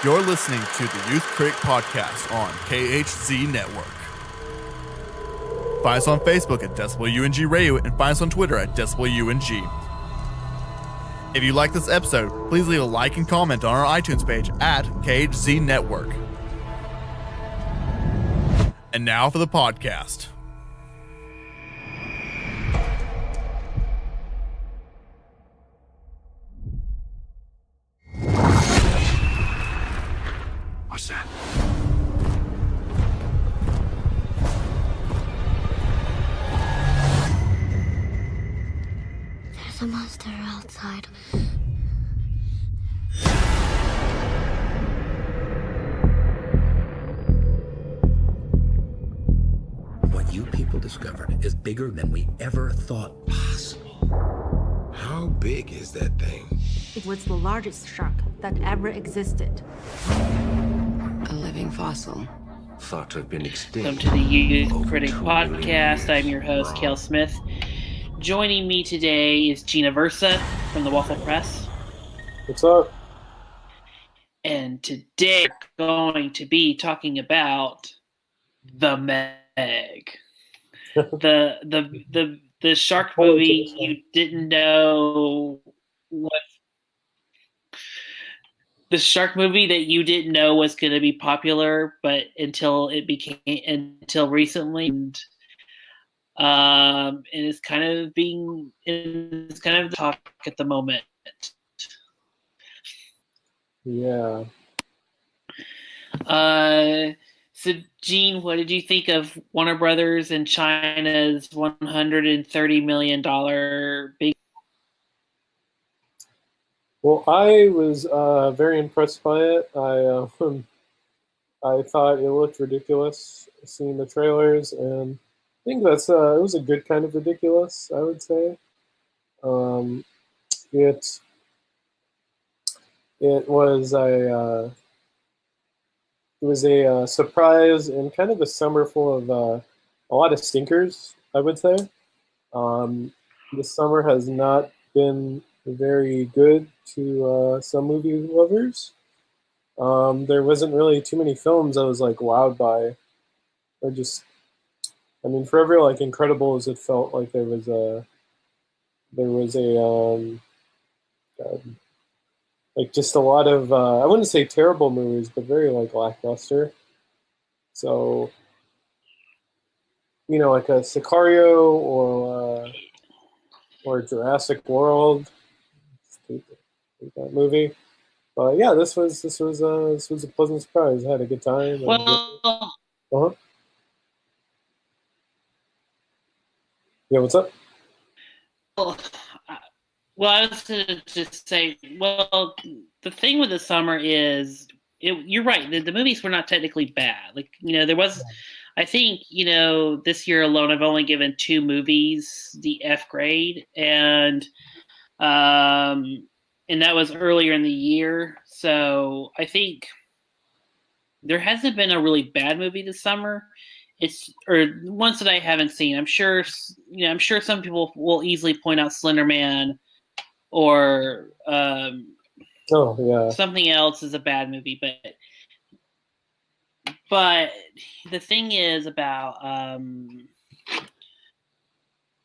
You're listening to the Youth Critic Podcast on KHZ Network. Find us on Facebook at DecibelUNG Radio and find us on Twitter at DecibelUNG. If you like this episode, please leave a like and comment on our iTunes page at KHZ Network. And now for the podcast. What's that? There's a monster outside. What you people discovered is bigger than we ever thought possible. How big is that thing? It was the largest shark that ever existed. A living fossil. Thought to have been extinct. Welcome to the Youth over Critic 2 Podcast. million I'm your host, years. Cale Smith. Joining me today is Gina Aversa from the Waffle Press. What's up? And today we're going to be talking about the Meg. the shark movie you didn't know was the shark movie that you didn't know was going to be popular, but until recently, and it's kind of the talk at the moment. Yeah. So Gene, what did you think of Warner Brothers and China's $130 million big? Well, I was very impressed by it. I thought it looked ridiculous seeing the trailers, and I think it was a good kind of ridiculous, I would say. It was a surprise and kind of a summer full of a lot of stinkers, I would say. This summer has not been very good to some movie lovers. There wasn't really too many films I was like wowed by. For every like Incredibles, it felt like there was a like just a lot of I wouldn't say terrible movies, but very like lackluster. So, like a Sicario or Jurassic World. That movie, but yeah, this was a pleasant surprise. I had a good time. Well, Yeah, what's up? Well, I was going to just say, the thing with the summer is, you're right. The movies were not technically bad. Like, there was, I think, this year alone, I've only given 2 movies the F grade, and that was earlier in the year. So I think there hasn't been a really bad movie this summer. Or ones that I haven't seen. I'm sure some people will easily point out Slender Man or something else is a bad movie. But the thing is about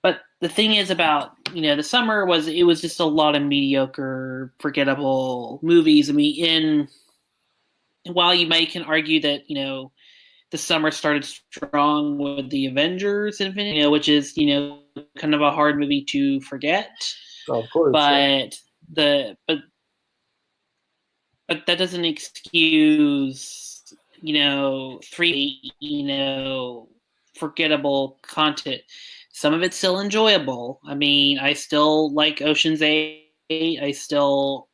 the summer was just a lot of mediocre, forgettable movies. I mean, while you can argue that the summer started strong with the Avengers Infinity, which is kind of a hard movie to forget. Oh, of course. But but that doesn't excuse 3 forgettable content. Some of it's still enjoyable. I mean, I still like Ocean's 8. I still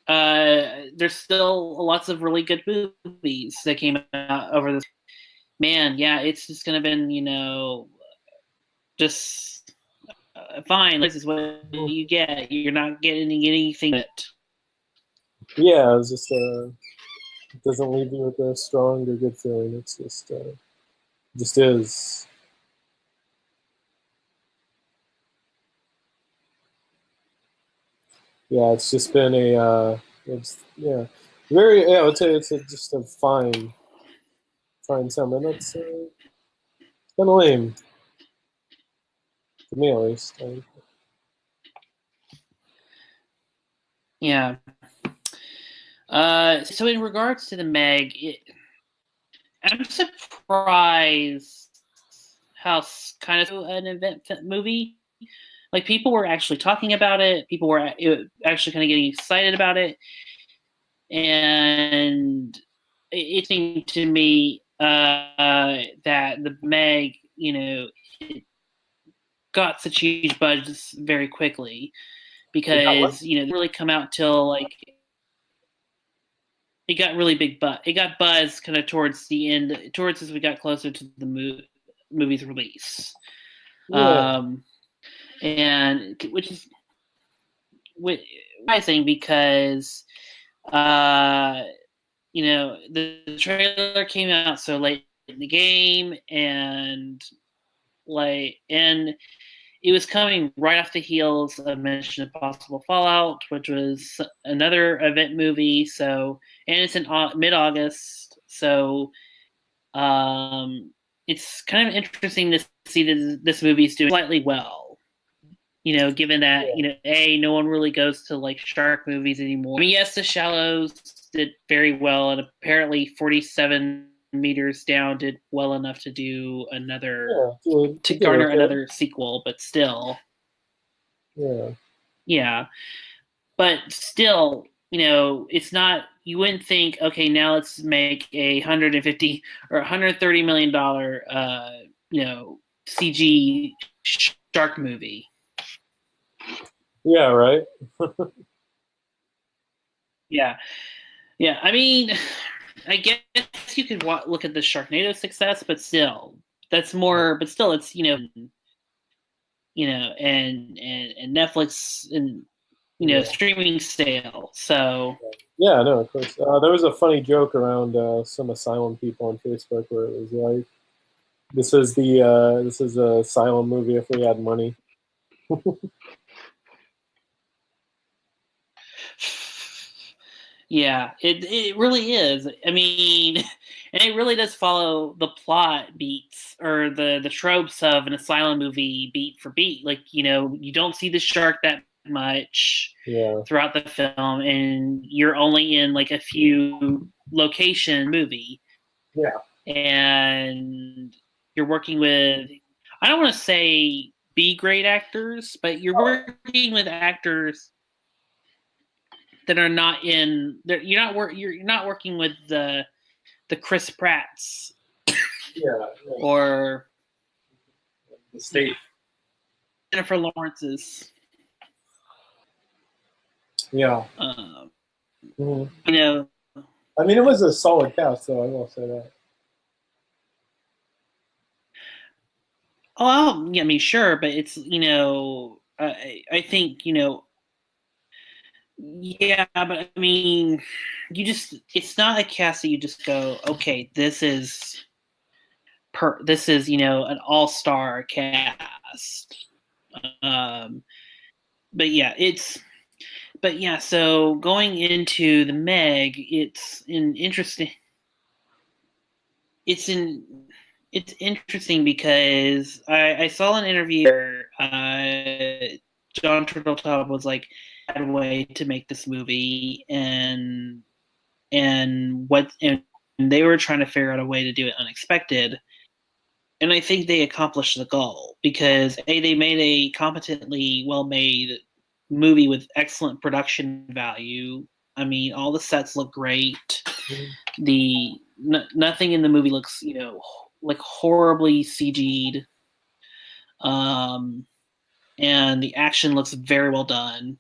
there's still lots of really good movies that came out over this. Man, yeah, it's just gonna been just fine. This is what you get. You're not getting anything. Yeah, it's just it doesn't leave you with a strong or good feeling. It's just is. yeah, it's just been very, I would say it's just a fine summer. And that's kind of lame, to me at least. Yeah. So in regards to the Meg, I'm surprised how kind of an event movie. Like, people were actually talking about it. People were actually kind of getting excited about it, and it seemed to me that the Meg, it got such huge budgets very quickly because it didn't really come out till like. It got really big buzz. It got buzz kind of towards the end, towards as we got closer to the movie's release. Yeah. And which is surprising because, the trailer came out so late in the game, and it was coming right off the heels of Mission Impossible Fallout, which was another event movie. So, and it's in mid-August. So, it's kind of interesting to see that this movie is doing slightly well. Given that no one really goes to like shark movies anymore. I mean, yes, The Shallows did very well, and apparently 47 meters down did well enough to do another to garner another sequel, but still, but still, it's not. You wouldn't think, okay, now let's make a $150 or $130 million CG shark movie. Yeah, right. Yeah. I mean, I guess you could look at the Sharknado success, but still, that's more. But still, it's and Netflix and streaming sale. So yeah, no, of course. There was a funny joke around some asylum people on Facebook where it was like, "This is a asylum movie if we had money." Yeah, it really is. I mean, and it really does follow the plot beats or the tropes of an asylum movie beat for beat. Like, you don't see the shark that much throughout the film, and you're only in like a few location movie. Yeah. And you're working with, I don't want to say B-grade actors, but you're working with actors that are not in. You're not working with the Chris Pratts. Or the state. Jennifer Lawrence's. Yeah. I mean, it was a solid cast, though. I will say that. Oh, yeah, I mean, sure, but it's I think yeah, but I mean, it's not a cast that you just go, okay, this is an all-star cast. But yeah, so going into the Meg, it's interesting because I saw an interview where John Turteltaub was like, had a way to make this movie, and they were trying to figure out a way to do it unexpected, and I think they accomplished the goal because they made a competently well-made movie with excellent production value. I mean, all the sets look great. Nothing in the movie looks like horribly CG'd, and the action looks very well done.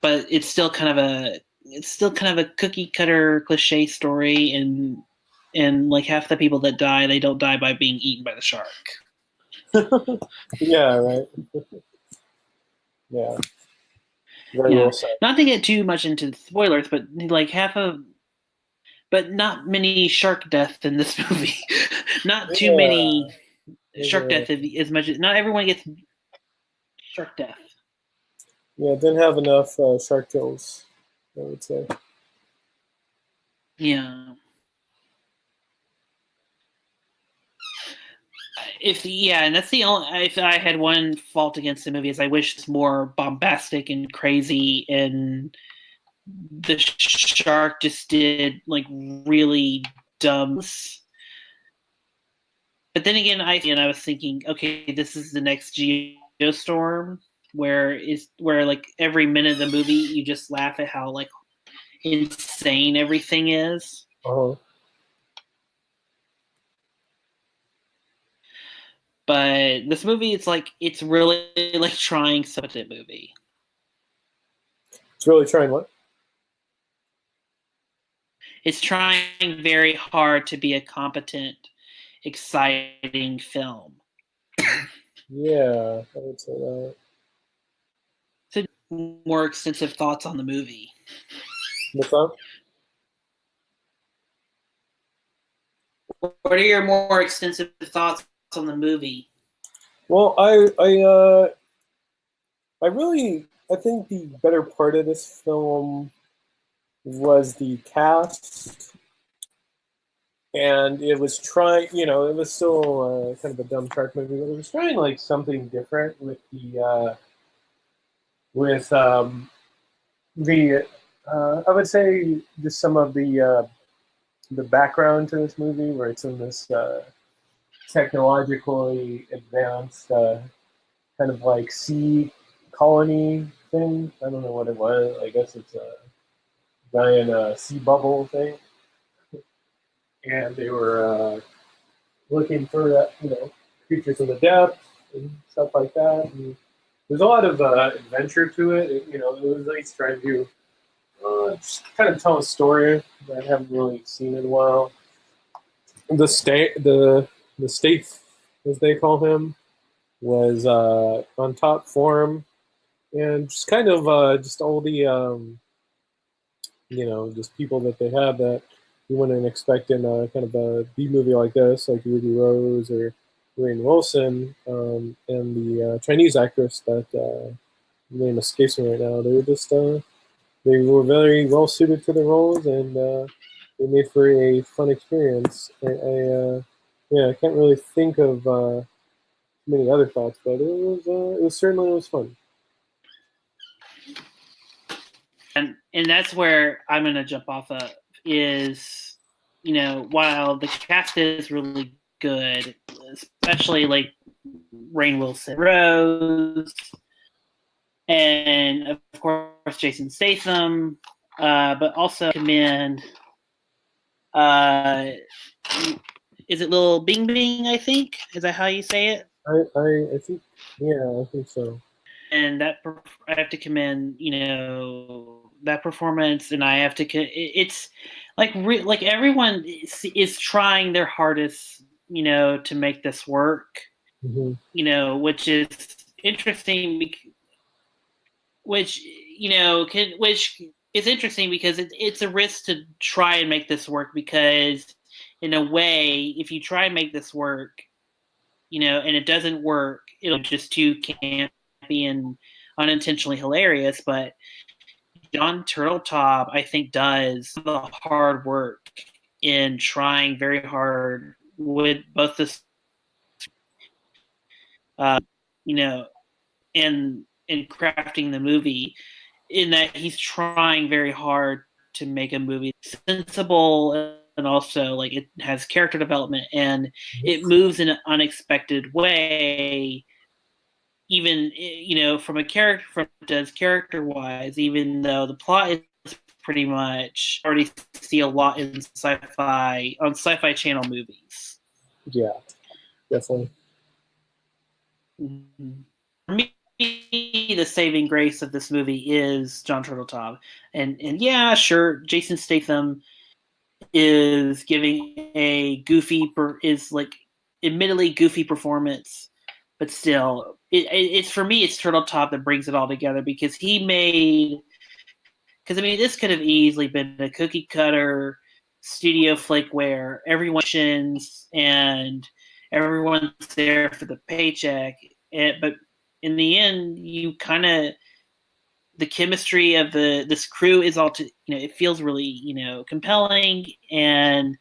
But it's still kind of a cookie cutter cliche story, and like half the people that die, they don't die by being eaten by the shark. Yeah, right. Yeah. Very well said. Not to get too much into spoilers, but like but not many shark deaths in this movie. Not too many shark deaths as much as not everyone gets Shark death. Yeah, didn't have enough shark kills, I would say. Yeah. And that's the only. If I had one fault against the movie, is I wish it's more bombastic and crazy, and the shark just did like really dumb. But then again, I was thinking, okay, this is the next Geostorm, where like every minute of the movie you just laugh at how like insane everything is. Uh-huh. But this movie, it's really like trying something movie. It's really trying what? It's trying very hard to be a competent, exciting film. Yeah, I would say that. So, more extensive thoughts on the movie. What's up? What are your more extensive thoughts on the movie? Well, I think the better part of this film was the cast, and it was trying, it was still kind of a dumb shark movie, but it was trying like something different with the I would say just some of the background to this movie, where it's in this technologically advanced kind of like sea colony thing. I don't know what it was. I guess it's a giant sea bubble thing. And they were looking for creatures in the depths and stuff like that. And there's a lot of adventure to it. It was nice trying to just kind of tell a story that I haven't really seen in a while. The state, as they call him, was on top form, and just kind of just all the just people that they had that you wouldn't expect in kind of a B movie like this, like Ruby Rose or Rainn Wilson, and the Chinese actress that name escapes me right now. They were just they were very well suited to the roles, and they made for a fun experience. I can't really think of many other thoughts, but it was certainly fun. And that's where I'm going to jump off of is, while the cast is really good, especially like Rainn Wilson, Rose, and of course Jason Statham, but also commend, is it Lil Bing Bing, I think? Is that how you say it? I think, yeah, I think so. And I have to commend, that performance, and I have to. It's like everyone is trying their hardest, to make this work. Mm-hmm. Which is interesting. Which is interesting because it's a risk to try and make this work, because in a way, if you try and make this work, and it doesn't work, it'll just too campy and unintentionally hilarious. But John Turteltaub, I think, does the hard work in trying very hard with both this, and crafting the movie, in that he's trying very hard to make a movie sensible, and also like it has character development, and it moves in an unexpected way, even from character wise, even though the plot is pretty much already see a lot in sci-fi channel movies. Yeah, definitely. Mm-hmm. For me, the saving grace of this movie is John Turteltaub, and yeah, sure, Jason Statham is giving a admittedly goofy performance, but still, it's for me, it's Turteltaub that brings it all together, because this could have easily been a cookie cutter studio flick where everyone and everyone's there for the paycheck, but in the end, you kind of the chemistry of this crew is all it feels really compelling, and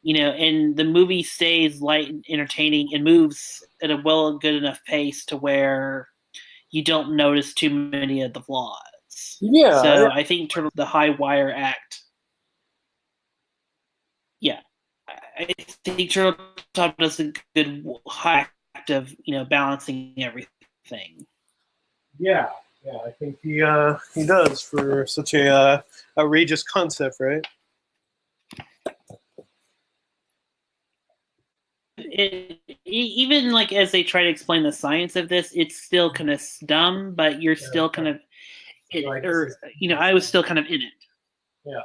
and the movie stays light and entertaining and moves at a good enough pace to where you don't notice too many of the flaws. Yeah. So I think in terms of the high wire act, yeah, I think Turtle Top does a good high act of balancing everything. Yeah, I think he does for such a outrageous concept, right? Even like as they try to explain the science of this, it's still kind of dumb, but you're still kind of, I was still kind of in it. Yeah.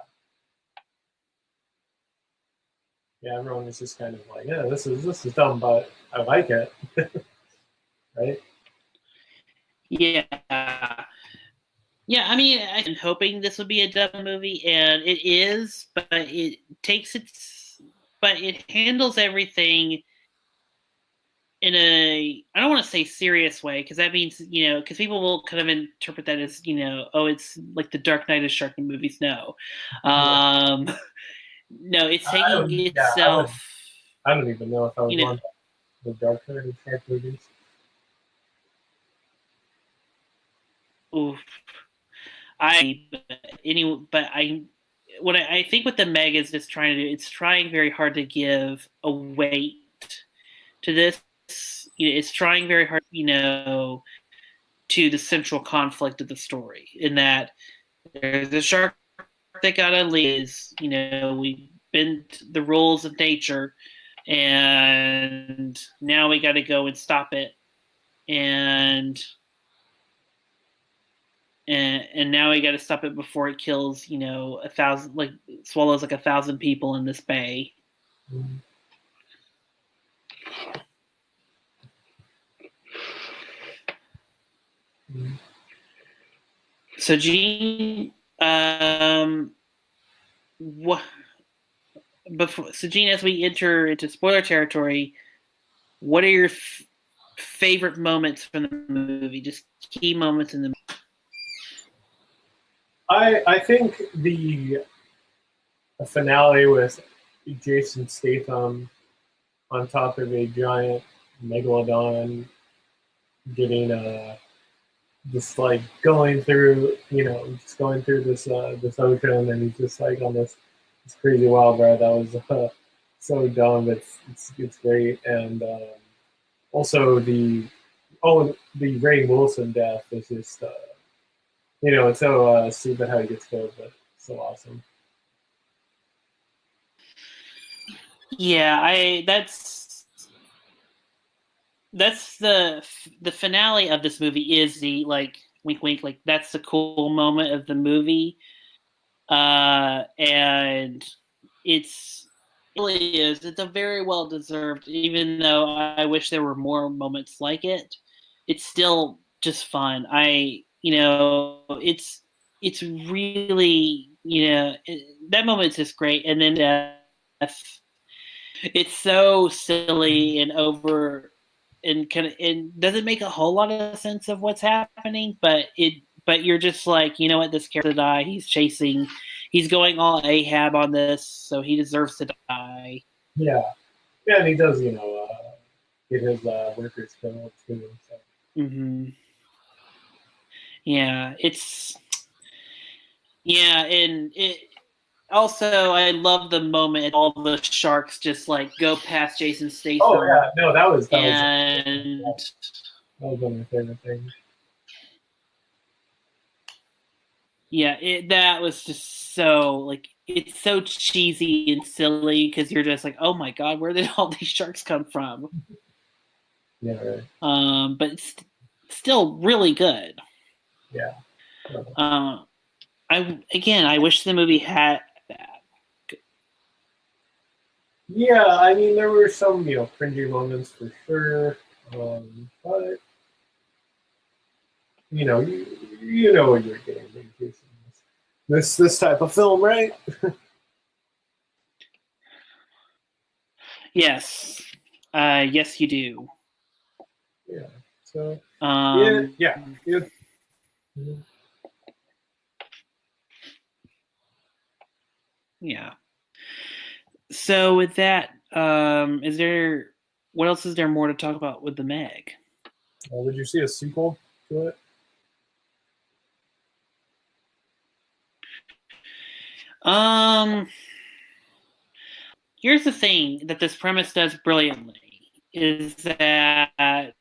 Yeah, everyone was just kind of like, yeah, this is dumb, but I like it, right? Yeah. Yeah, I mean, I'm hoping this would be a dumb movie, and it is, but it handles everything in a, I don't want to say serious way, because that means, because people will kind of interpret that as, oh, it's like the Dark Knight of shark movies. No. No, it's taking itself. I don't even know if I was on the Dark Knight of shark movies. Oof. I think what the Meg is just trying to do, it's trying very hard to give a weight to this. It's trying very hard, to the central conflict of the story, in that there's a shark that got to leave. We bent the rules of nature, and now we got to go and stop it, and now we got to stop it before it kills, 1,000, like swallows like 1,000 people in this bay. Mm-hmm. So, Gene, Gene, as we enter into spoiler territory, what are your favorite moments from the movie? Just key moments in the movie. I think the finale with Jason Statham on top of a giant megalodon getting just like going through this ocean, and he's just like on this crazy wild ride. That was so dumb. It's great. And also the Ray Wilson death is just it's so stupid how he gets killed, but so awesome. Yeah, that's the finale of this movie is the like wink wink, like that's the cool moment of the movie, and it really is. It's a very well deserved, even though I wish there were more moments like it. It's still just fun. It's really, that moment's just great. And then it's so silly and over, and and doesn't make a whole lot of sense of what's happening, but you're just like, what, this character die. He's going all Ahab on this, so he deserves to die. Yeah, and he does, get his workers killed too. So. Mm-hmm. Yeah, and it also, I love the moment all the sharks just like go past Jason Statham. Oh yeah, no, that was one of my favorite things. Yeah, that was just so like, it's so cheesy and silly, because you're just like, oh my god, where did all these sharks come from? Yeah, right. But it's still really good. Yeah. I wish the movie had that. Yeah, I mean, there were some, cringy moments for sure, but you know what you're getting into this type of film, right? Yes, yes, you do. Yeah. So Um, yeah. Yeah. So with that, what else is there more to talk about with the Meg? Would you see a sequel to it? Here's the thing that this premise does brilliantly is that I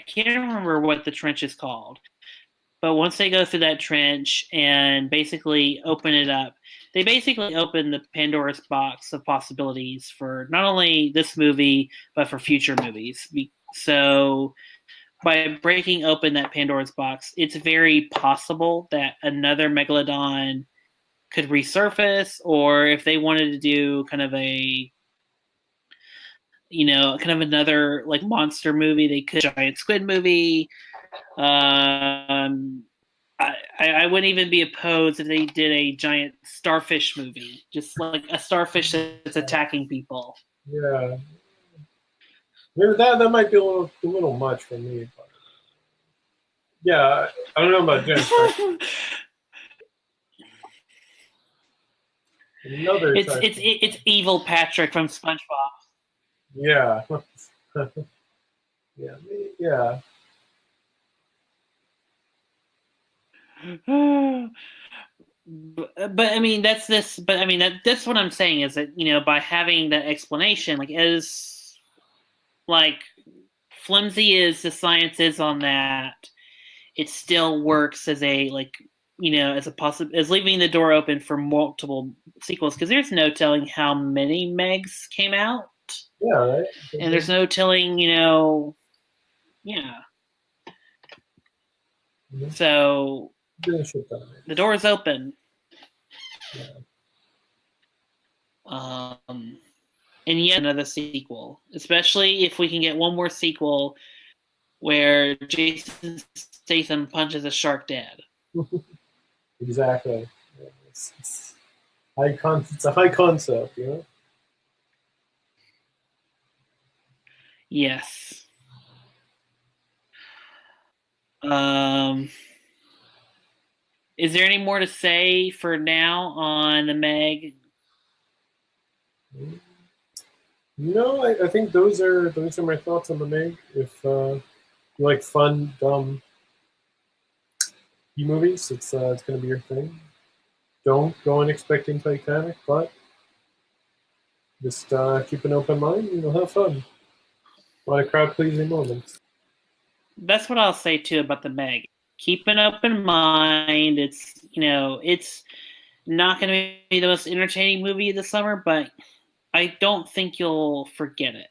can't remember what the trench is called, but once they go through that trench and basically open it up, they basically open the Pandora's box of possibilities for not only this movie, but for future movies. So by breaking open that Pandora's box, it's very possible that another megalodon could resurface, or if they wanted to do kind of another like monster movie, they could giant squid movie. I wouldn't even be opposed if they did a giant starfish movie, just like a starfish that's attacking people. Yeah, that might be a little much for me. But yeah, I don't know about Jen. It's evil Patrick from SpongeBob. Yeah. yeah. But I mean that's this. But I mean that's what I'm saying is that by having that explanation, like as like flimsy as the science is on that, it still works as a as leaving the door open for multiple sequels, because there's no telling how many Megs came out. Yeah, right. And there's no telling, yeah. Mm-hmm. So the door is open. Yeah. And yet another sequel, especially if we can get one more sequel where Jason Statham punches a shark dead. Exactly. Yeah, it's a high concept, Yes. Is there any more to say for now on the Meg? No, I think those are my thoughts on the Meg. If you like fun, dumb movies, it's going to be your thing. Don't go in expecting Titanic, but just keep an open mind and you'll have fun. A lot of crowd-pleasing moments. That's what I'll say too about the Meg. Keep an open mind. It's it's not going to be the most entertaining movie of the summer, but I don't think you'll forget it.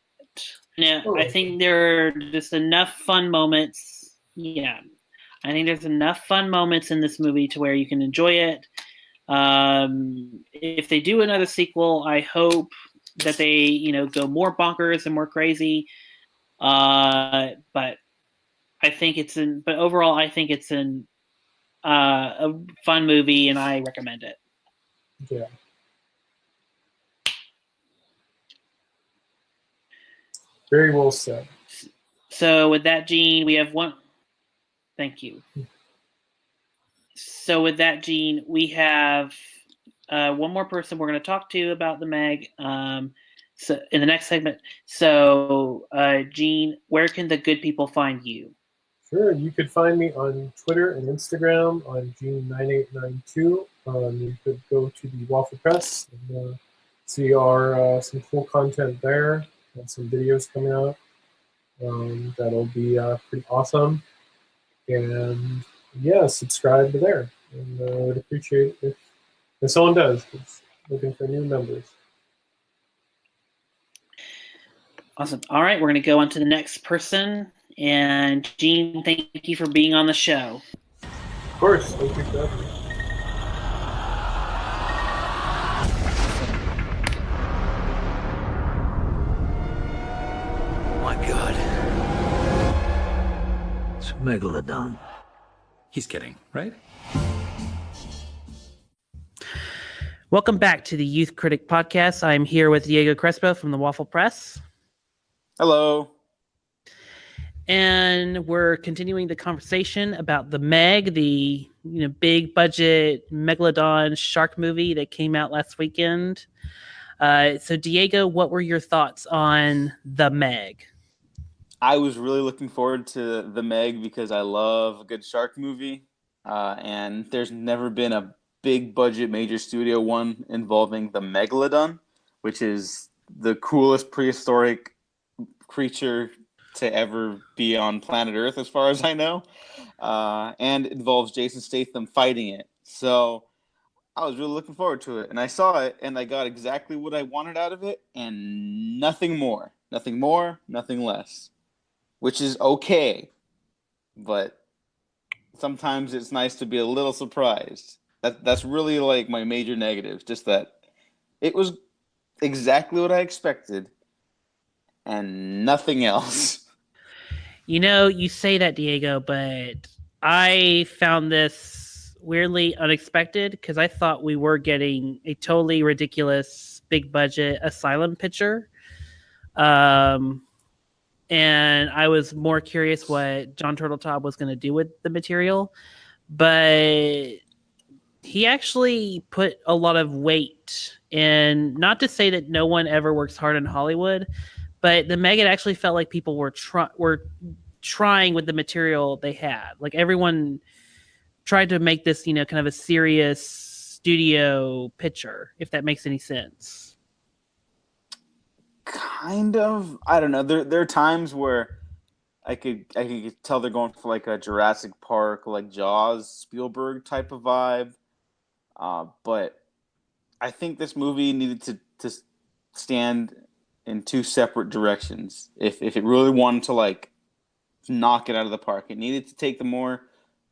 I think there are just enough fun moments. Yeah, I think there's enough fun moments in this movie to where you can enjoy it. If they do another sequel, I hope that they go more bonkers and more crazy. But I think but overall, I think it's a fun movie, and I recommend it. Yeah. Very well said. So with that, Gene, we have one. Thank you. So with that, Gene, we have one more person we're going to talk to about the Meg. So in the next segment. So, Gene, where can the good people find you? Sure, you could find me on Twitter and Instagram on Gene9892. You could go to the Waffle Press and see our some cool content there and some videos coming out. That'll be pretty awesome. And yeah, subscribe to there. And I would appreciate it if someone does. It's looking for new members. Awesome. All right, we're going to go on to the next person. And Gene, thank you for being on the show. Of course. Thank you for having me. My God. It's a megalodon. He's kidding, right? Welcome back to the Youth Critic Podcast. I'm here with Diego Crespo from the Waffle Press. Hello. And we're continuing the conversation about the Meg, the big budget megalodon shark movie that came out last weekend. So Diego, what were your thoughts on the Meg? I was really looking forward to the Meg because I love a good shark movie, and there's never been a big budget major studio one involving the megalodon, which is the coolest prehistoric creature to ever be on planet Earth, as far as I know, and it involves Jason Statham fighting it. So I was really looking forward to it, and I saw it, and I got exactly what I wanted out of it, and nothing more, nothing less, which is okay, but sometimes it's nice to be a little surprised. That's really like my major negative, just that it was exactly what I expected, and nothing else. You say that, Diego, but I found this weirdly unexpected because I thought we were getting a totally ridiculous big budget asylum picture. And I was more curious what John Turteltaub was going to do with the material. But he actually put a lot of weight in, not to say that no one ever works hard in Hollywood, but the Meg, it actually felt like people were trying with the material they had. Like everyone tried to make this, kind of a serious studio picture, if that makes any sense. Kind of. I don't know. There are times where I could tell they're going for like a Jurassic Park, like Jaws, Spielberg type of vibe. But I think this movie needed to stand in two separate directions. If it really wanted to like knock it out of the park, it needed to take the more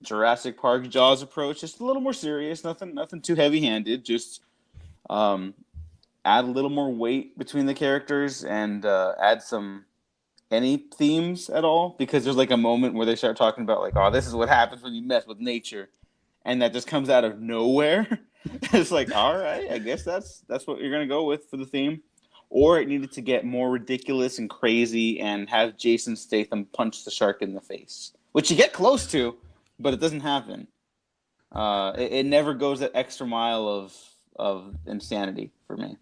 Jurassic Park Jaws approach, just a little more serious, nothing too heavy-handed, just add a little more weight between the characters and add any themes at all, because there's like a moment where they start talking about like, oh, this is what happens when you mess with nature, and that just comes out of nowhere. It's like, all right, I guess that's what you're gonna go with for the theme. Or it needed to get more ridiculous and crazy and have Jason Statham punch the shark in the face, which you get close to, but it doesn't happen. It never goes that extra mile of insanity for me.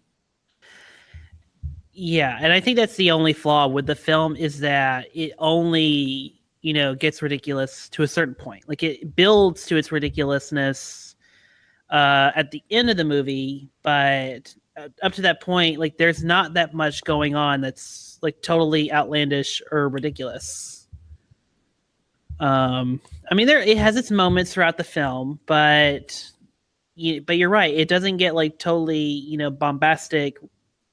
Yeah, and I think that's the only flaw with the film, is that it only, gets ridiculous to a certain point. Like it builds to its ridiculousness at the end of the movie, but up to that point, like there's not that much going on that's like totally outlandish or ridiculous. I mean, it has its moments throughout the film, but you're right, it doesn't get like totally bombastic,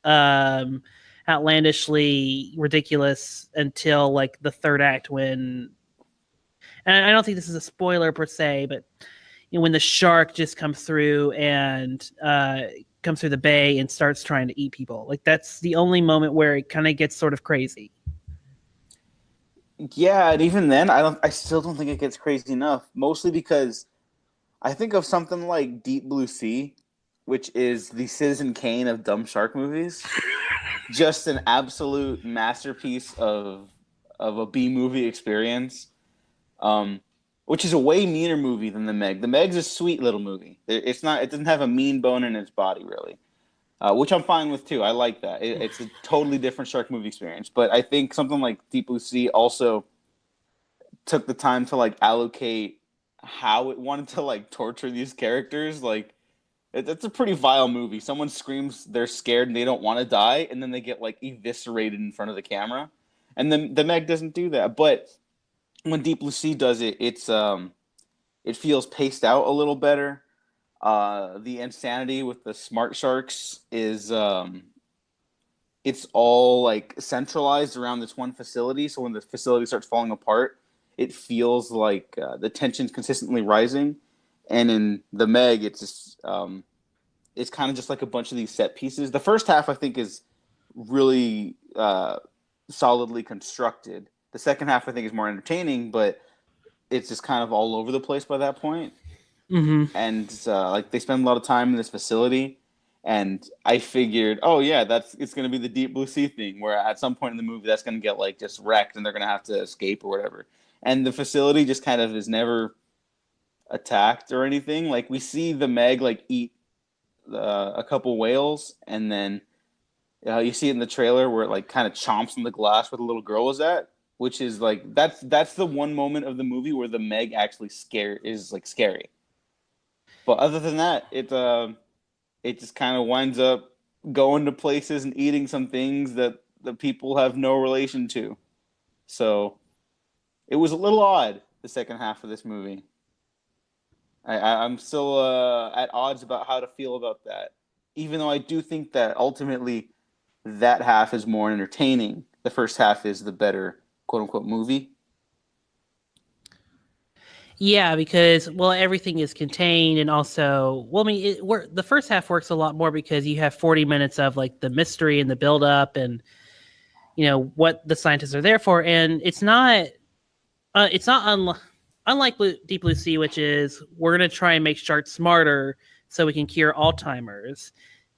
outlandishly ridiculous until like the third act, when, and I don't think this is a spoiler per se, but when the shark just comes through and comes through the bay and starts trying to eat people. Like that's the only moment where it kind of gets sort of crazy. Yeah, and even then, I still don't think it gets crazy enough. Mostly because I think of something like Deep Blue Sea, which is the Citizen Kane of dumb shark movies. Just an absolute masterpiece of a B movie experience. Which is a way meaner movie than the Meg. The Meg's a sweet little movie. It doesn't have a mean bone in its body, really, which I'm fine with too. I like that. It's a totally different shark movie experience. But I think something like Deep Blue Sea also took the time to like allocate how it wanted to like torture these characters. Like it's a pretty vile movie. Someone screams they're scared and they don't want to die, and then they get like eviscerated in front of the camera. And then the Meg doesn't do that, but when Deep Blue Sea does it, it feels paced out a little better. The insanity with the smart sharks is it's all like centralized around this one facility. So when the facility starts falling apart, it feels like the tension's consistently rising. And in the Meg, it's just it's kind of just like a bunch of these set pieces. The first half, I think, is really solidly constructed. The second half, I think, is more entertaining, but it's just kind of all over the place by that point. Mm-hmm. And like they spend a lot of time in this facility, And I figured, oh yeah, it's going to be the Deep Blue Sea thing, where at some point in the movie that's going to get like just wrecked and they're going to have to escape or whatever. And the facility just kind of is never attacked or anything. Like we see the Meg like eat a couple whales, and then you see it in the trailer where it like kind of chomps on the glass where the little girl was at, which is like that's the one moment of the movie where the Meg actually is scary. But other than that, it just kind of winds up going to places and eating some things that the people have no relation to. So it was a little odd, the second half of this movie. I'm still at odds about how to feel about that, even though I do think that ultimately that half is more entertaining. The first half is the better quote-unquote movie. Yeah, because everything is contained, and also, the first half works a lot more because you have 40 minutes of like the mystery and the build-up, and what the scientists are there for, and it's not unlike Deep Blue Sea, which is we're gonna try and make sharks smarter so we can cure Alzheimer's.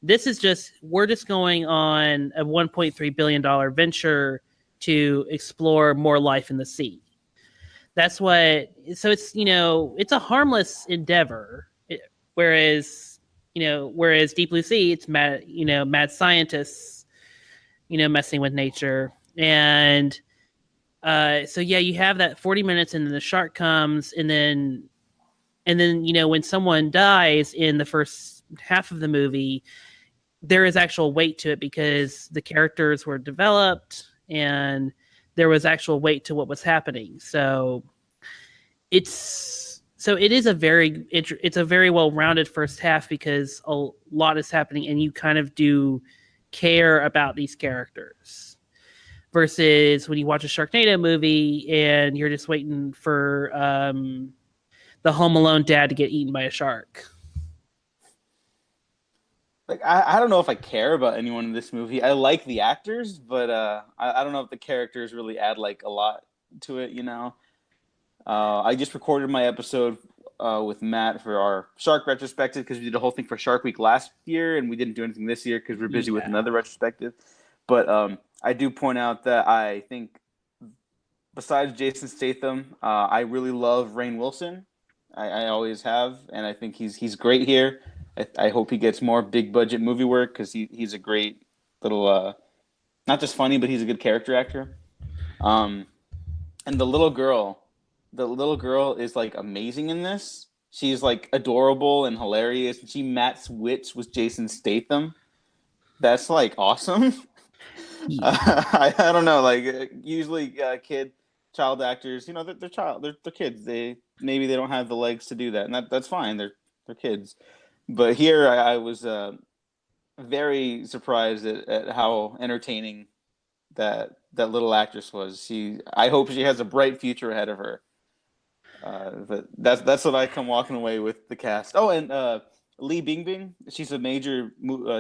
This is we're just going on a $1.3 billion venture to explore more life in the sea. That's what. So it's it's a harmless endeavor, whereas Deep Blue Sea, it's mad scientists messing with nature. And so yeah, you have that 40 minutes, and then the shark comes, and then when someone dies in the first half of the movie, there is actual weight to it because the characters were developed and there was actual weight to what was happening. So it is a very well-rounded first half because a lot is happening and you kind of do care about these characters, versus when you watch a Sharknado movie and you're just waiting for the Home Alone dad to get eaten by a shark. Like I don't know if I care about anyone in this movie. I like the actors, but I don't know if the characters really add like a lot to it. I just recorded my episode with Matt for our shark retrospective because we did a whole thing for Shark Week last year, and we didn't do anything this year because we're busy with another retrospective. But I do point out that I think besides Jason Statham, I really love Rainn Wilson. I always have, and I think he's great here. I hope he gets more big budget movie work because he's a great little, not just funny, but he's a good character actor. And the little girl is like amazing in this. She's like adorable and hilarious. She matches wits with Jason Statham. That's like awesome. I don't know. Like usually child actors, they're kids. They don't have the legs to do that, and that's fine. They're kids. But here I was very surprised at how entertaining that little actress was. I hope she has a bright future ahead of her. But that's what I come walking away with the cast. Oh, and Li Bingbing, she's a major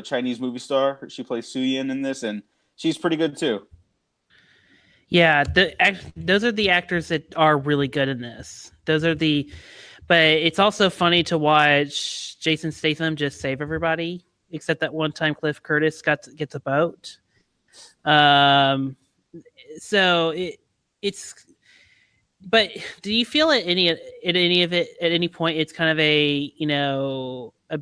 Chinese movie star. She plays Su Yin in this, and she's pretty good too. Yeah, those are the actors that are really good in this. But it's also funny to watch Jason Statham just save everybody, except that one time Cliff Curtis gets a boat. So it's. But do you feel at any of it at any point it's kind of a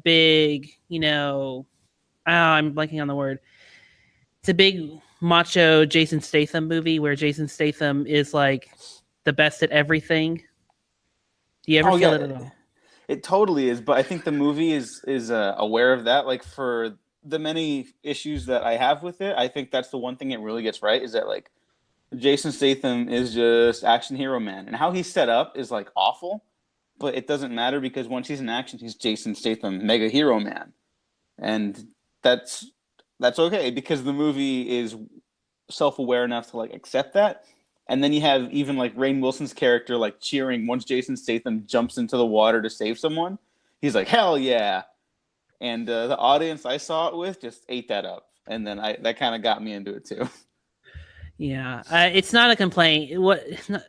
big I'm blanking on the word. It's a big macho Jason Statham movie where Jason Statham is like the best at everything. Do you ever feel it at all? It totally is, but I think the movie is aware of that. Like for the many issues that I have with it, I think that's the one thing it really gets right is that like Jason Statham is just action hero man, and how he's set up is like awful, but it doesn't matter because once he's in action, he's Jason Statham, mega hero man, and that's okay because the movie is self-aware enough to like accept that. And then you have even like Rainn Wilson's character like cheering once Jason Statham jumps into the water to save someone. He's like, hell yeah. And the audience I saw it with just ate that up. And then that kind of got me into it too. Yeah, it's not a complaint.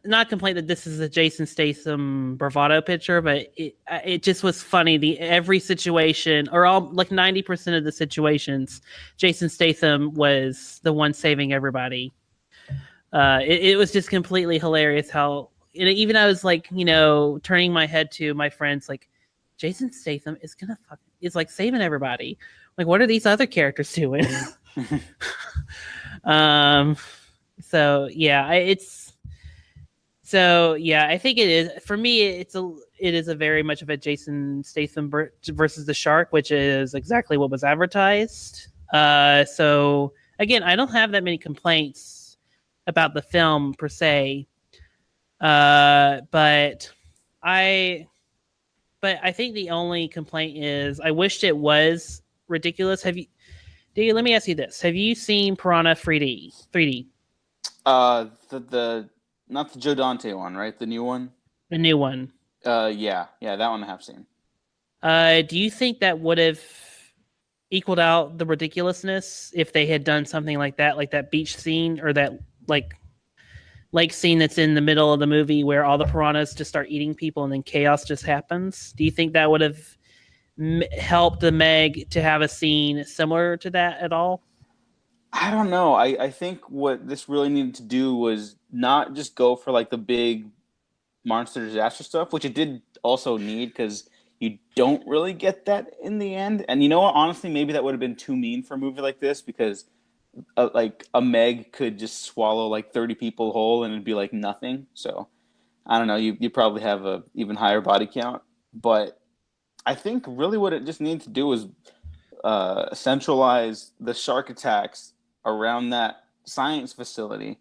Not a complaint that this is a Jason Statham bravado picture, but it just was funny. Every situation, or all like 90% of the situations, Jason Statham was the one saving everybody. It was just completely hilarious how even I was like, turning my head to my friends like, Jason Statham is like saving everybody. Like, what are these other characters doing? So yeah, I think it is for me. It is a very much of a Jason Statham versus the Shark, which is exactly what was advertised. So again, I don't have that many complaints about the film per se, but I think the only complaint is I wished it was ridiculous. Diego, let me ask you this: have you seen Piranha 3D? 3D. The not the Joe Dante one, right? The new one. The new one. Yeah, that one I have seen. Do you think that would have equaled out the ridiculousness if they had done something like that beach scene or that lake scene that's in the middle of the movie where all the piranhas just start eating people and then chaos just happens? Do you think that would have helped the Meg to have a scene similar to that at all? I don't know. I think what this really needed to do was not just go for like the big monster disaster stuff, which it did also need because you don't really get that in the end. And you know what? Honestly, maybe that would have been too mean for a movie like this because like a Meg could just swallow like 30 people whole and it'd be like nothing. So I don't know. You probably have a even higher body count. But I think really what it just needed to do was centralize the shark attacks around that science facility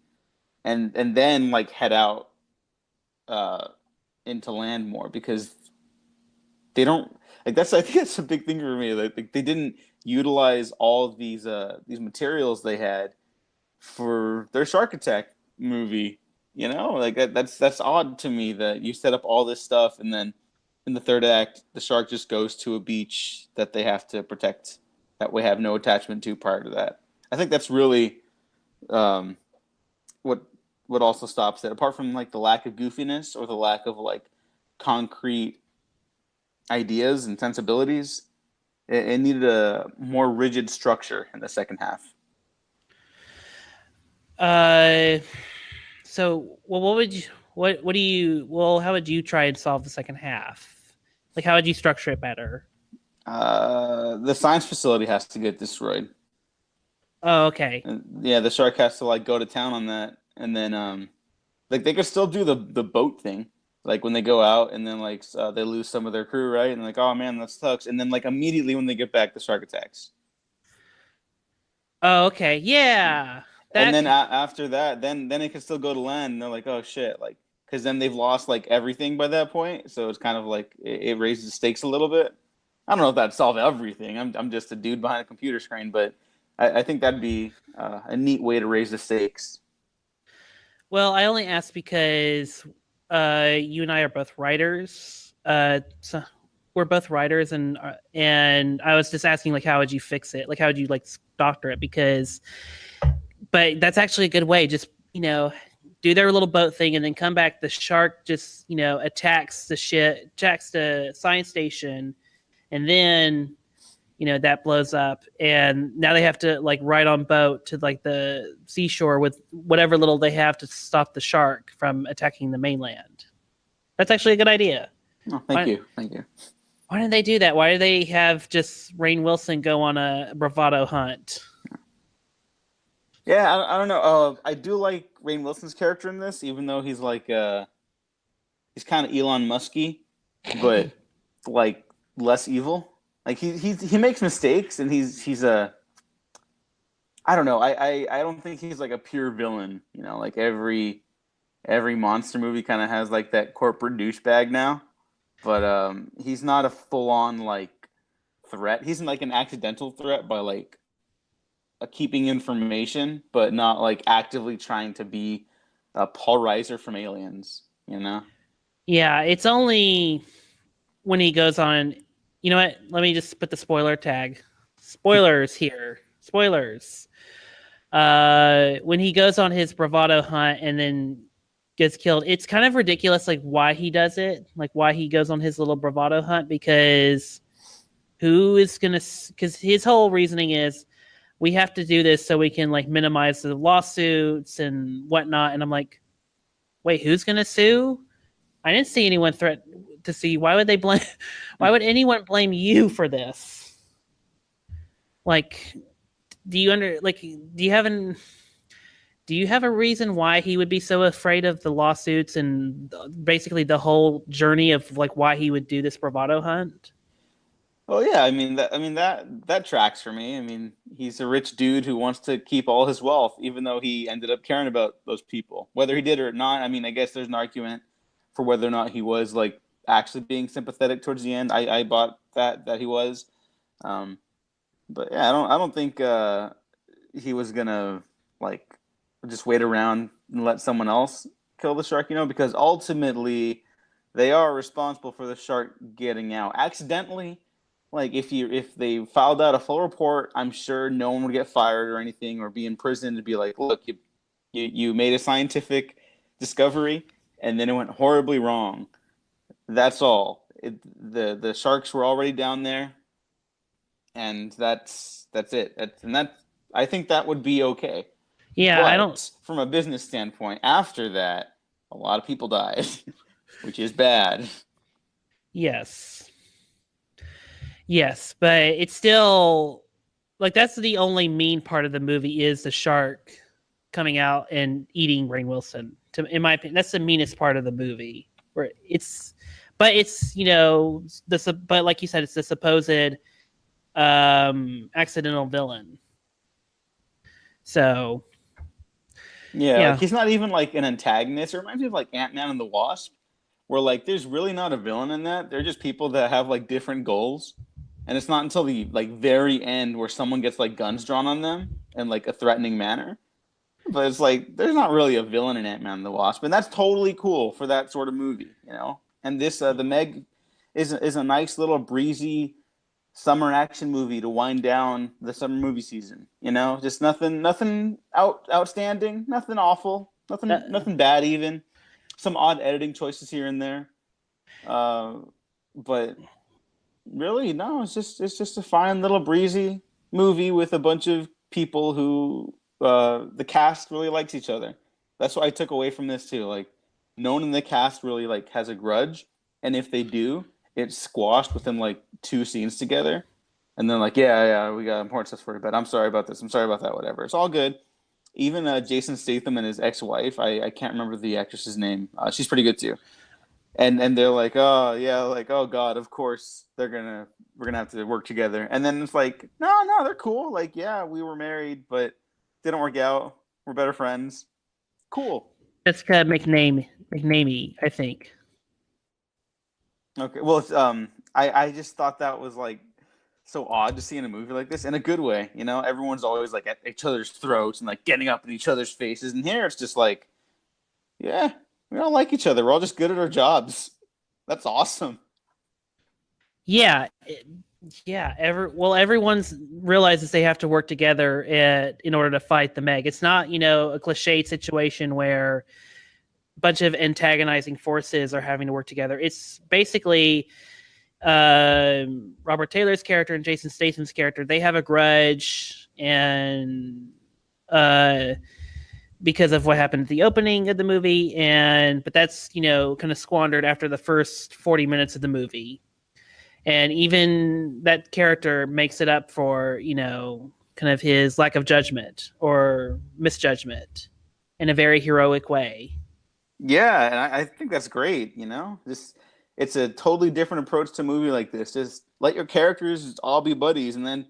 and then like head out into land more because they don't like I think that's a big thing for me. Like they didn't utilize all of these materials they had for their shark attack movie. Like that's odd to me that you set up all this stuff and then in the third act the shark just goes to a beach that they have to protect that we have no attachment to prior to that. I think that's really what also stops it. Apart from like the lack of goofiness or the lack of like concrete ideas and sensibilities, it needed a more rigid structure in the second half. So how would you try and solve the second half? Like, how would you structure it better? The science facility has to get destroyed. Oh, okay. Yeah, the shark has to like go to town on that, and then like they could still do the boat thing, like when they go out and then like they lose some of their crew, right? And like, oh man, that sucks. And then like immediately when they get back, the shark attacks. Oh, okay, yeah. And then after that, then it can still go to land. And they're like, oh shit, like because then they've lost like everything by that point. So it's kind of like it raises the stakes a little bit. I don't know if that'd solve everything. I'm just a dude behind a computer screen, but I think that'd be a neat way to raise the stakes. Well, I only asked because you and I are both writers. So we're both writers, and I was just asking, like, how would you fix it? Like, how would you like doctor it? But that's actually a good way. Just do their little boat thing, and then come back. The shark just attacks the science station, and then that blows up, and now they have to like ride on boat to like the seashore with whatever little they have to stop the shark from attacking the mainland. That's actually a good idea. Oh, thank you. Why didn't they do that? Why did they have just Rainn Wilson go on a bravado hunt? Yeah, I don't know. I do like Rainn Wilson's character in this, even though he's like he's kind of Elon Musky, but like less evil. Like he makes mistakes, and he's a I don't know. I don't think he's like a pure villain. Like every monster movie kind of has like that corporate douchebag now, but he's not a full on like threat. He's like an accidental threat by like keeping information, but not like actively trying to be a Paul Reiser from Aliens. Yeah, it's only when he goes on. You know what? Let me just put the spoiler tag. Spoilers here. Spoilers. when he goes on his bravado hunt and then gets killed, it's kind of ridiculous, like why he does it, like why he goes on his little bravado hunt, because because his whole reasoning is we have to do this so we can like minimize the lawsuits and whatnot. And I'm like, wait, who's gonna sue? I didn't see anyone threat to see. Why would anyone blame you for this? Like, do you have a reason why he would be so afraid of the lawsuits and basically the whole journey of like why he would do this bravado hunt? Oh yeah, that tracks for me. I mean, he's a rich dude who wants to keep all his wealth, even though he ended up caring about those people, whether he did or not. I mean, I guess there's an argument for whether or not he was like actually being sympathetic towards the end. I bought that he was, but yeah, I don't think he was gonna like just wait around and let someone else kill the shark, because ultimately they are responsible for the shark getting out accidentally. Like if they filed out a full report, I'm sure no one would get fired or anything or be in prison to be like, look, you made a scientific discovery and then it went horribly wrong. That's all. The sharks were already down there, and that's it. I think that would be okay. Yeah, but I don't. From a business standpoint, after that, a lot of people died, which is bad. Yes, but it's still like that's the only mean part of the movie is the shark coming out and eating Rainn Wilson. In my opinion, that's the meanest part of the movie. But like you said, it's the supposed accidental villain. So yeah. Like he's not even like an antagonist. It reminds me of like Ant-Man and the Wasp, where like there's really not a villain in that. They're just people that have like different goals. And it's not until the like very end where someone gets like guns drawn on them in like a threatening manner. But it's like there's not really a villain in Ant-Man and the Wasp, and that's totally cool for that sort of movie, And this the Meg is a nice little breezy summer action movie to wind down the summer movie season. Just nothing outstanding, nothing awful, nothing bad even. Some odd editing choices here and there, but. Really, no. It's just a fine little breezy movie with a bunch of people who the cast really likes each other. That's what I took away from this too. Like, no one in the cast really like has a grudge, and if they do, it's squashed within like 2 scenes together, and then like, yeah, we got important stuff for you, but I'm sorry about this. I'm sorry about that. Whatever. It's all good. Even Jason Statham and his ex-wife, I can't remember the actress's name. She's pretty good too. And they're like, oh yeah, like, oh God, of course we're gonna have to work together. And then it's like, no, they're cool. Like, yeah, we were married, but didn't work out. We're better friends. Cool. Jessica McNamee, I think. Okay, well, I just thought that was like so odd to see in a movie like this in a good way. Everyone's always like at each other's throats and like getting up in each other's faces, and here it's just like, yeah. We all like each other. We're all just good at our jobs. That's awesome. Yeah. Everyone's realizes they have to work together in order to fight the Meg. It's not, a cliched situation where a bunch of antagonizing forces are having to work together. It's basically Robert Taylor's character and Jason Statham's character. They have a grudge, and because of what happened at the opening of the movie, but that's kind of squandered after the first 40 minutes of the movie, and even that character makes it up for kind of his lack of judgment or misjudgment in a very heroic way. Yeah, and I think that's great. Just it's a totally different approach to a movie like this. Just let your characters all be buddies, and then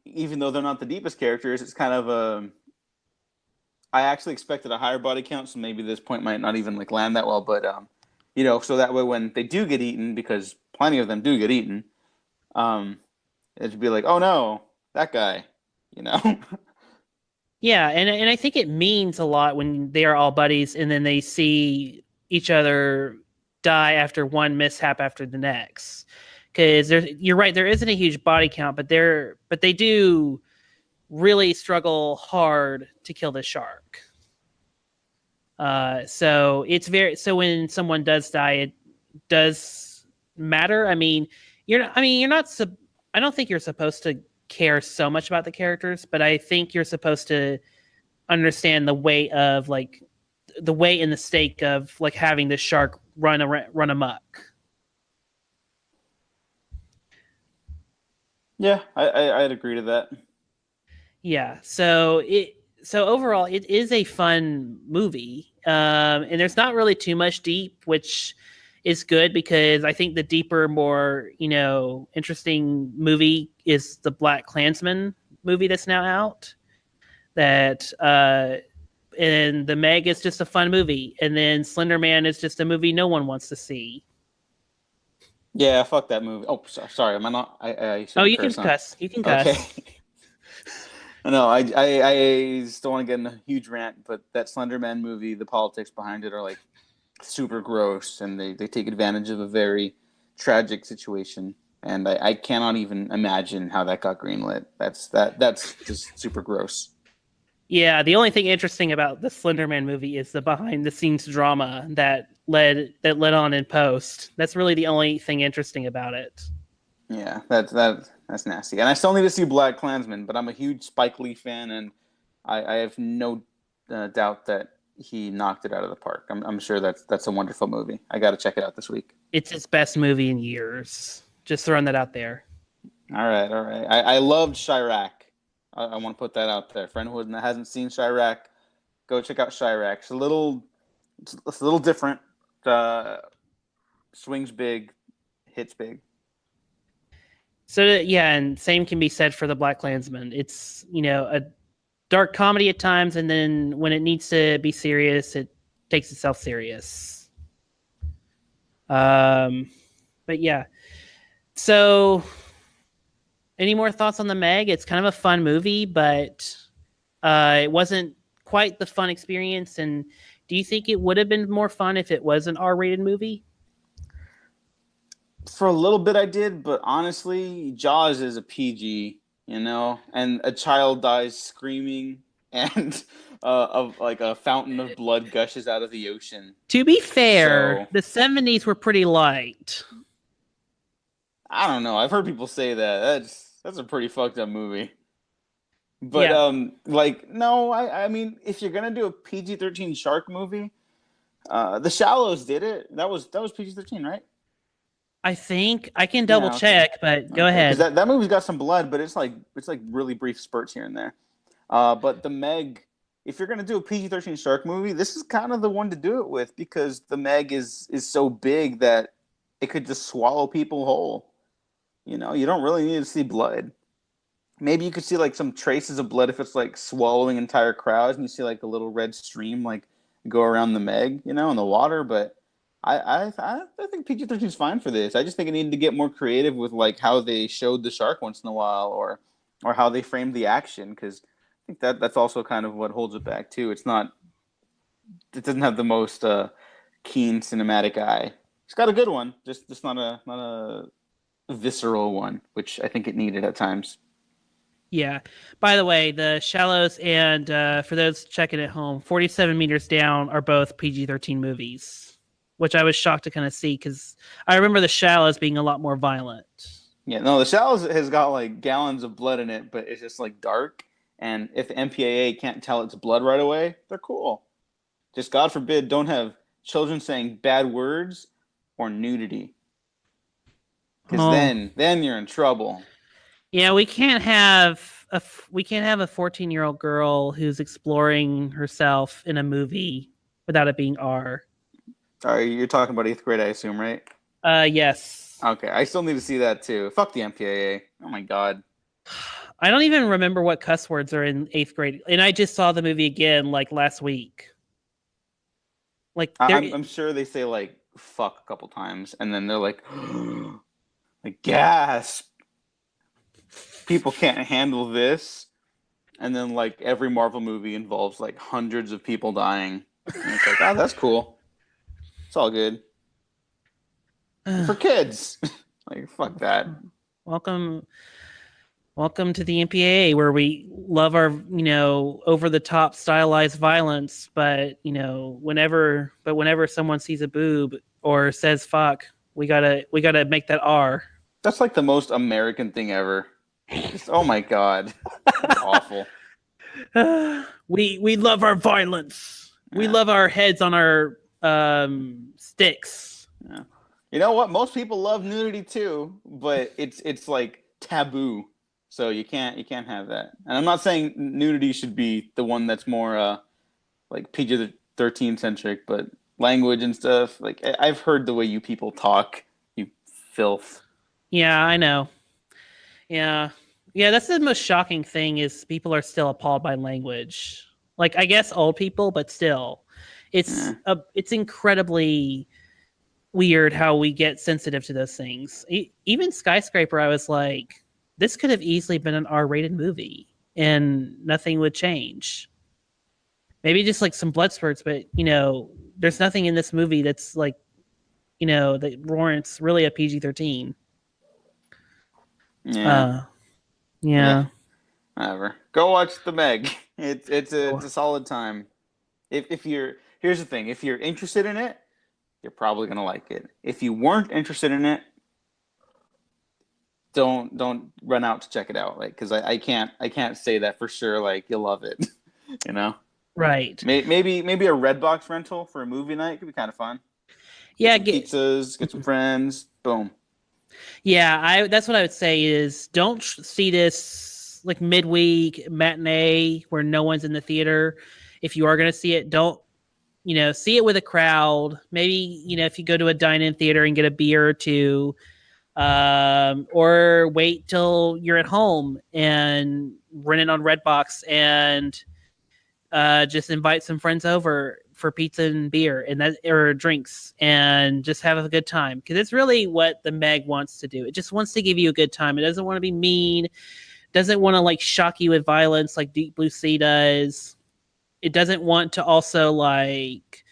even though they're not the deepest characters, it's kind of I actually expected a higher body count, so maybe this point might not even like land that well. But so that way when they do get eaten, because plenty of them do get eaten, it'd be like, oh no, that guy, Yeah, and I think it means a lot when they are all buddies, and then they see each other die after one mishap after the next. Because you're right, there isn't a huge body count, but they do really struggle hard to kill the shark. So when someone does die, it does matter. I don't think you're supposed to care so much about the characters, but I think you're supposed to understand the weight and the stake of like having the shark run amok. Yeah, I'd agree to that. Yeah, so overall, it is a fun movie, and there's not really too much deep, which is good because I think the deeper, more interesting movie is the BlacKkKlansman movie that's now out. That and the Meg is just a fun movie, and then Slender Man is just a movie no one wants to see. Yeah, fuck that movie. Oh, sorry. Am I not? You can cuss. You can cuss. Okay. No, I still want to get in a huge rant, but that Slender Man movie, the politics behind it are like super gross, and they take advantage of a very tragic situation, and I cannot even imagine how that got greenlit. That's just super gross. Yeah, the only thing interesting about the Slender Man movie is the behind the scenes drama that led on in post. That's really the only thing interesting about it. Yeah, that's nasty. And I still need to see BlacKkKlansman, but I'm a huge Spike Lee fan, and I have no doubt that he knocked it out of the park. I'm sure that's a wonderful movie. I got to check it out this week. It's his best movie in years. Just throwing that out there. All right. I loved Chirac. I want to put that out there. For anyone that hasn't seen Chirac, go check out Chirac. It's a little different. Swings big, hits big. So yeah, and same can be said for the BlacKkKlansman. It's a dark comedy at times, and then when it needs to be serious, it takes itself serious. But yeah. So, any more thoughts on the Meg? It's kind of a fun movie, but it wasn't quite the fun experience. And do you think it would have been more fun if it was an R-rated movie? For a little bit I did, but honestly, Jaws is a PG, and a child dies screaming, and like a fountain of blood gushes out of the ocean. To be fair, the 70s were pretty light. I don't know. I've heard people say that. That's a pretty fucked up movie. But no, I mean, if you're gonna do a PG-13 shark movie, The Shallows did it. That was PG-13, right? I think I can double check, but go ahead. That movie's got some blood, but it's like really brief spurts here and there. But the Meg, if you're gonna do a PG-13 shark movie, this is kind of the one to do it with because the Meg is so big that it could just swallow people whole. You don't really need to see blood. Maybe you could see like some traces of blood if it's like swallowing entire crowds, and you see like a little red stream like go around the Meg, in the water, but. I think PG-13 is fine for this. I just think it needed to get more creative with like how they showed the shark once in a while, or how they framed the action, because I think that's also kind of what holds it back too. It doesn't have the most keen cinematic eye. It's got a good one, just not a visceral one, which I think it needed at times. Yeah. By the way, The Shallows and for those checking at home, 47 Meters Down are both PG-13 movies. Which I was shocked to kind of see because I remember The Shallows being a lot more violent. Yeah, no, The Shallows has got like gallons of blood in it, but it's just like dark. And if the MPAA can't tell it's blood right away, they're cool. Just God forbid, don't have children saying bad words or nudity, because then you're in trouble. Yeah, we can't have a 14-year-old girl who's exploring herself in a movie without it being R. You're talking about 8th grade, I assume, right? Yes. Okay, I still need to see that too. Fuck the MPAA. Oh my god. I don't even remember what cuss words are in 8th grade, and I just saw the movie again like last week. Like I'm sure they say like fuck a couple times, and then they're like, like gasp. People can't handle this, and then like every Marvel movie involves like hundreds of people dying. And it's like, oh, that's cool. It's all good. For kids. Like, fuck that. Welcome Welcome to the MPAA, where we love our, over the top stylized violence, but whenever someone sees a boob or says fuck, we gotta make that R. That's like the most American thing ever. Just, oh my god, that's awful. We love our violence. Yeah. We love our heads on our sticks. Yeah. You know what? Most people love nudity too, but it's like taboo. So you can't have that. And I'm not saying nudity should be the one that's more like PG-13 centric, but language and stuff. Like I've heard the way you people talk, you filth. Yeah, I know. Yeah, that's the most shocking thing is people are still appalled by language. Like I guess old people, but still, it's incredibly weird how we get sensitive to those things. Even Skyscraper, I was like, this could have easily been an R-rated movie and nothing would change. Maybe just like some blood spurts, but there's nothing in this movie that's like, that warrants really a PG-13. Yeah. Yeah. Whatever. Go watch The Meg. It's a solid time. Here's the thing, if you're interested in it, you're probably gonna like it. If you weren't interested in it, don't run out to check it out, like, because I can't say that for sure, like you'll love it. Right. Maybe a Redbox rental for a movie night could be kind of fun. Yeah, get some pizzas, get some friends, boom. Yeah, that's what I would say is don't see this like midweek matinee where no one's in the theater. If you are going to see it, don't see it with a crowd. Maybe if you go to a dine-in theater and get a beer or two. Or wait till you're at home and rent it on Redbox and just invite some friends over for pizza and beer or drinks and just have a good time, because it's really what the Meg wants to do. It just wants to give you a good time. It doesn't want to be mean. Doesn't want to like shock you with violence like Deep Blue Sea does. It doesn't want to also like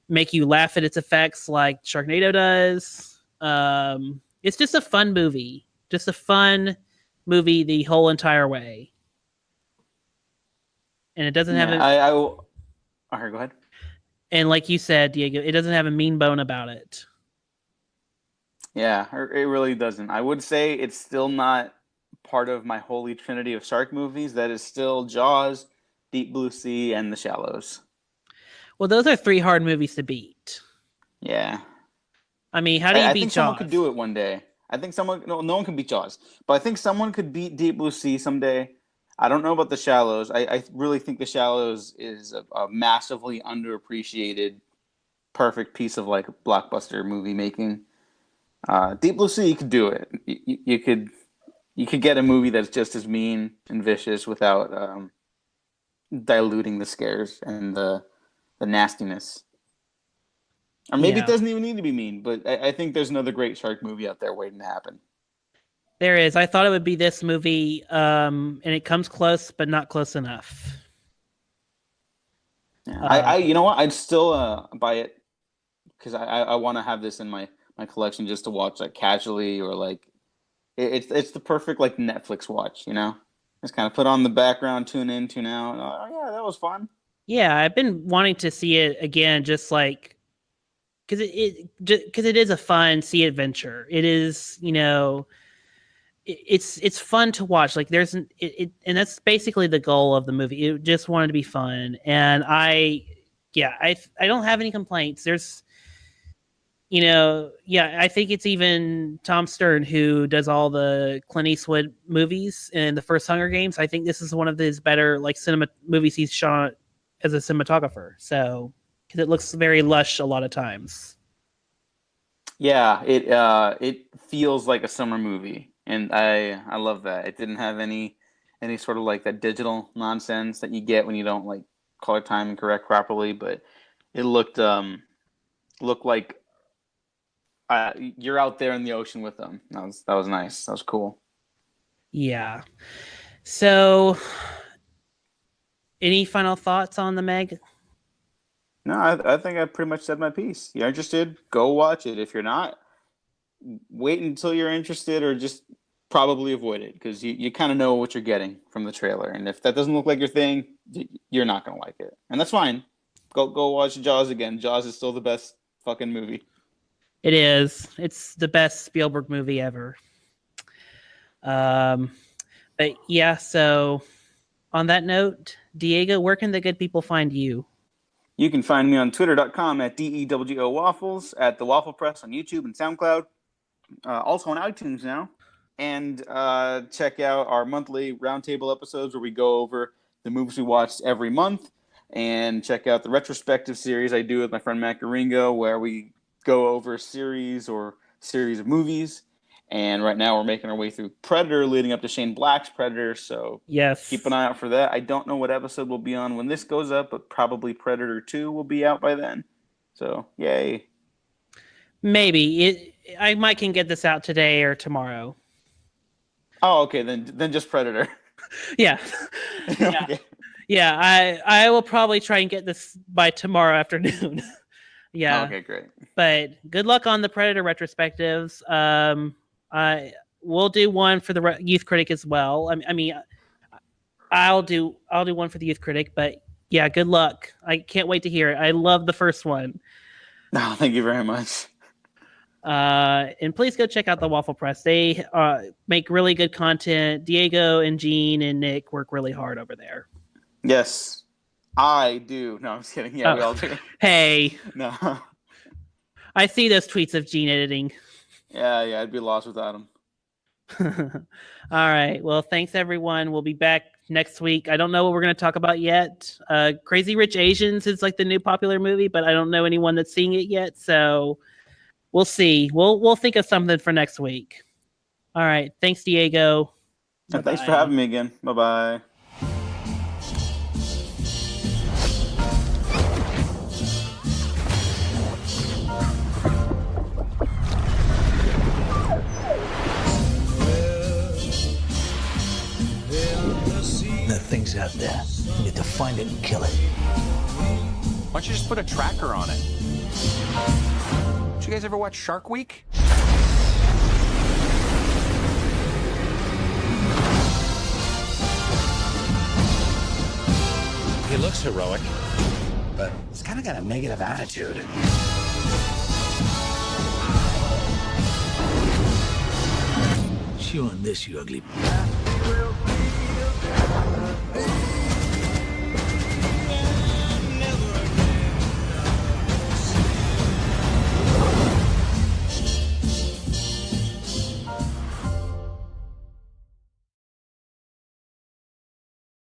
make you laugh at its effects like Sharknado does. It's just a fun movie. Just a fun movie the whole entire way. And it doesn't have all right, go ahead. And like you said, Diego, it doesn't have a mean bone about it. Yeah, it really doesn't. I would say it's still not part of my holy trinity of shark movies. That is still Jaws, Deep Blue Sea, and The Shallows. Well, those are 3 hard movies to beat. Yeah. I mean, how do you beat think Jaws? Someone could do it one day. I think no one can beat Jaws, but I think someone could beat Deep Blue Sea someday. I don't know about The Shallows. I really think The Shallows is a massively underappreciated, perfect piece of like blockbuster movie making. Deep Blue Sea, you could do it. You could get a movie that's just as mean and vicious without diluting the scares and the nastiness. Or maybe it doesn't even need to be mean, but I think there's another great shark movie out there waiting to happen. There is. I thought it would be this movie, and it comes close, but not close enough. Yeah. You know what? I'd still buy it because I want to have this in my collection just to watch like casually, or like it's the perfect like Netflix watch. Just kind of put on the background, tune in, tune out. Oh yeah, that was fun. Yeah, I've been wanting to see it again, just like. Because it is a fun sea adventure. It is, it's fun to watch. Like and that's basically the goal of the movie. It just wanted to be fun, and I don't have any complaints. There's, I think it's even Tom Stern who does all the Clint Eastwood movies and the first Hunger Games. I think this is one of his better like cinema movies he's shot as a cinematographer. So. Because it looks very lush a lot of times. Yeah, it feels like a summer movie, and I love that. It didn't have any sort of like that digital nonsense that you get when you don't like color time correct properly, but it looked like you're out there in the ocean with them. That was nice. That was cool. Yeah. So, any final thoughts on the Meg? No, I think I pretty much said my piece. You're interested? Go watch it. If you're not, wait until you're interested, or just probably avoid it because you kind of know what you're getting from the trailer. And if that doesn't look like your thing, you're not going to like it. And that's fine. Go watch Jaws again. Jaws is still the best fucking movie. It is. It's the best Spielberg movie ever. But yeah, so on that note, Diego, where can the good people find you? You can find me on twitter.com at DEWO Waffles, at the Waffle Press on YouTube and SoundCloud, also on iTunes now. And check out our monthly roundtable episodes where we go over the movies we watched every month. And check out the retrospective series I do with my friend Matt Garingo, where we go over a series of movies. And right now we're making our way through Predator, leading up to Shane Black's Predator. So yes, keep an eye out for that. I don't know what episode we'll be on when this goes up, but probably Predator 2 will be out by then. So, yay. Maybe. I might can get this out today or tomorrow. Oh, okay. Then just Predator. Yeah. Yeah. Okay. Yeah, I will probably try and get this by tomorrow afternoon. Yeah. Okay, great. But good luck on the Predator retrospectives. I will do one for the Youth Critic as well. I mean, I'll do one for the Youth Critic. But yeah, good luck. I can't wait to hear it. I love the first one. No, thank you very much. And please go check out the Waffle Press. They make really good content. Diego and Gene and Nick work really hard over there. Yes, I do. No, I'm just kidding. Yeah, we all do. Hey. No. I see those tweets of Gene editing. Yeah, I'd be lost without him. All right. Well, thanks, everyone. We'll be back next week. I don't know what we're going to talk about yet. Crazy Rich Asians is like the new popular movie, but I don't know anyone that's seeing it yet. So we'll see. We'll think of something for next week. All right. Thanks, Diego. And thanks for having me again. Bye-bye. That thing's out there. We need to find it and kill it. Why don't you just put a tracker on it? Did you guys ever watch Shark Week? He looks heroic, but he's kind of got a negative attitude. Chew on this, you ugly...